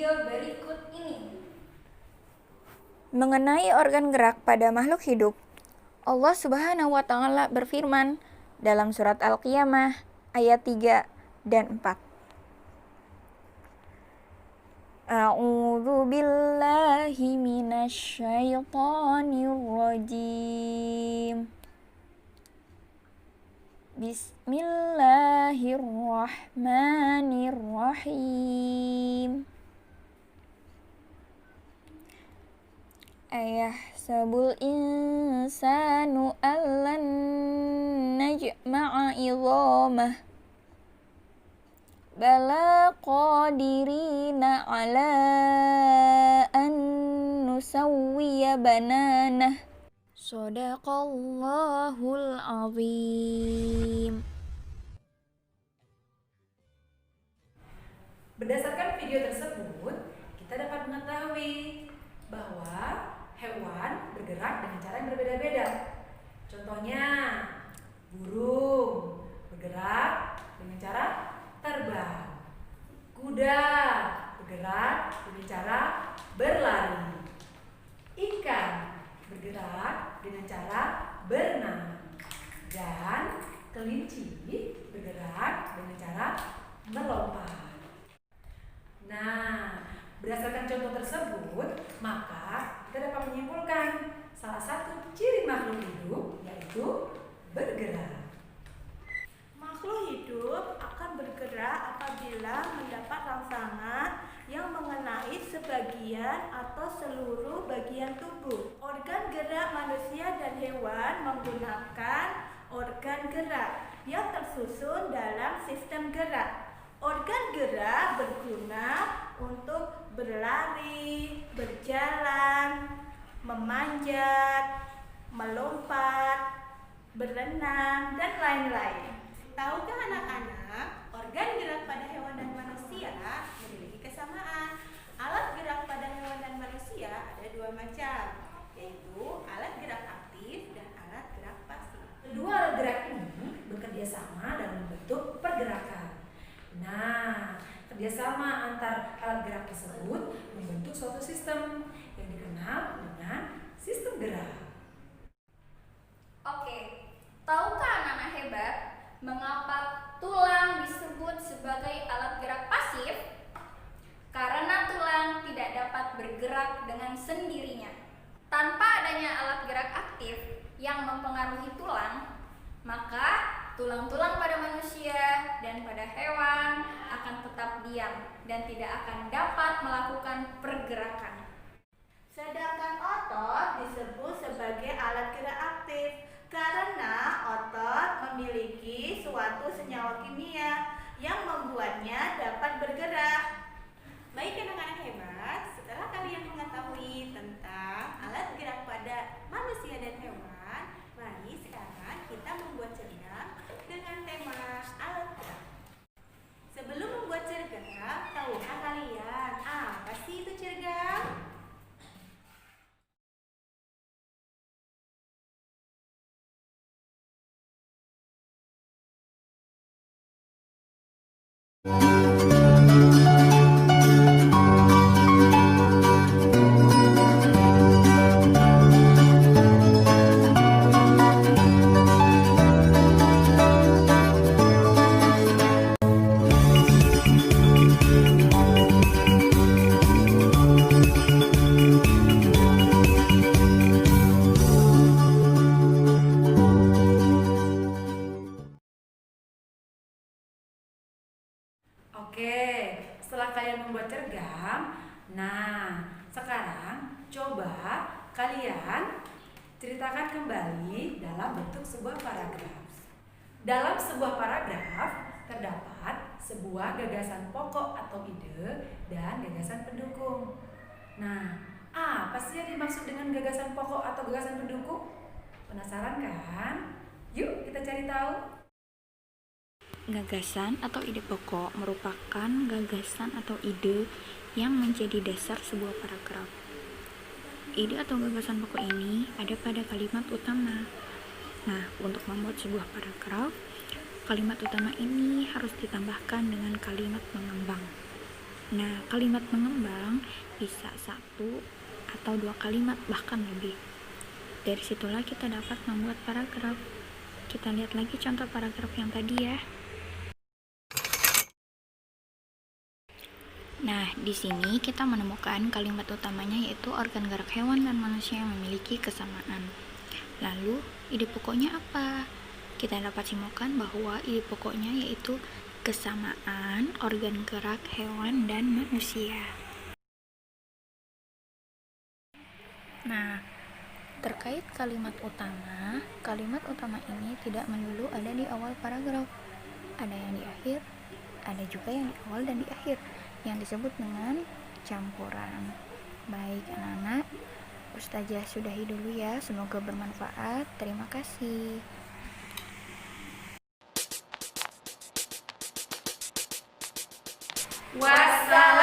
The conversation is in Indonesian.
video berikut ini. Mengenai organ gerak pada makhluk hidup, Allah Subhanahu wa Ta'ala berfirman dalam surat Al-Qiyamah ayat 3 dan 4. A'udzu billahi minasy syaithanir rajim. Bismillahirrahmanirrahim. Ayahsabul insanu allan najma'a idhamah bala qadirina ala an nusawwiya bananah. Shadaqallahul azim. Berdasarkan video tersebut, kita dapat mengetahui bahwa hewan bergerak dengan cara yang berbeda-beda. Contohnya, burung bergerak dengan cara terbang. Kuda bergerak dengan cara berlari. Ikan bergerak dengan cara berenang. Dan kelinci bergerak dengan cara melompat. Nah, berdasarkan contoh tersebut, maka kita dapat menyimpulkan salah satu ciri makhluk hidup yaitu bergerak. Makhluk hidup akan bergerak apabila mendapat rangsangan yang mengenai sebagian atau seluruh bagian tubuh. Organ gerak manusia dan hewan menggunakan organ gerak yang tersusun dalam sistem gerak. Organ gerak berguna untuk berlari, berjalan, memanjat, melompat, berenang, dan lain-lain. Tahukah anak-anak, organ gerak pada hewan dan manusia memiliki kesamaan. Alat gerak pada hewan dan manusia ada dua macam, yaitu alat gerak aktif dan alat gerak pasif. Kedua alat gerak ini bekerja sama dalam bentuk pergerakan. Nah, kerjasama antar alat gerak tersebut membentuk suatu sistem yang dikenal dengan sistem gerak. Oke, tahukah anak-anak hebat mengapa tulang disebut sebagai alat gerak pasif? Karena tulang tidak dapat bergerak dengan sendirinya. Tanpa adanya alat gerak aktif yang mempengaruhi tulang, maka tulang-tulang pada manusia dan pada hewan akan tetap diam dan tidak akan dapat melakukan pergerakan. Sedangkan otot disebut sebagai alat gerak aktif karena otot memiliki suatu senyawa kimia yang membuatnya dapat bergerak. Baik anak-anak hebat, setelah kalian mengetahui tentang alat gerak pada manusia dan hewan, mari sekarang kita membuat cerita dengan tema alat gerak. Sebelum membuat cergam, tahukah kalian apa sih itu cergam? Oke, setelah kalian membuat cergam, nah sekarang coba kalian ceritakan kembali dalam bentuk sebuah paragraf. Dalam sebuah paragraf terdapat sebuah gagasan pokok atau ide dan gagasan pendukung. Nah, apa sih yang dimaksud dengan gagasan pokok atau gagasan pendukung? Penasaran kan? Yuk kita cari tahu. Gagasan atau ide pokok merupakan gagasan atau ide yang menjadi dasar sebuah paragraf. Ide atau gagasan pokok ini ada pada kalimat utama. Nah, untuk membuat sebuah paragraf, kalimat utama ini harus ditambahkan dengan kalimat pengembang. Nah, kalimat mengembang bisa 1 atau 2 kalimat bahkan lebih. Dari situlah kita dapat membuat paragraf. Kita lihat lagi contoh paragraf yang tadi ya. Nah, di sini kita menemukan kalimat utamanya yaitu organ gerak hewan dan manusia yang memiliki kesamaan. Lalu, ide pokoknya apa? Kita dapat simpulkan bahwa ide pokoknya yaitu kesamaan organ gerak hewan dan manusia. Nah, terkait kalimat utama ini tidak melulu ada di awal paragraf. Ada yang di akhir, ada juga yang di awal dan di akhir, yang disebut dengan campuran. Baik anak-anak, Ustazah sudahi dulu ya, semoga bermanfaat. Terima kasih. Wassalam.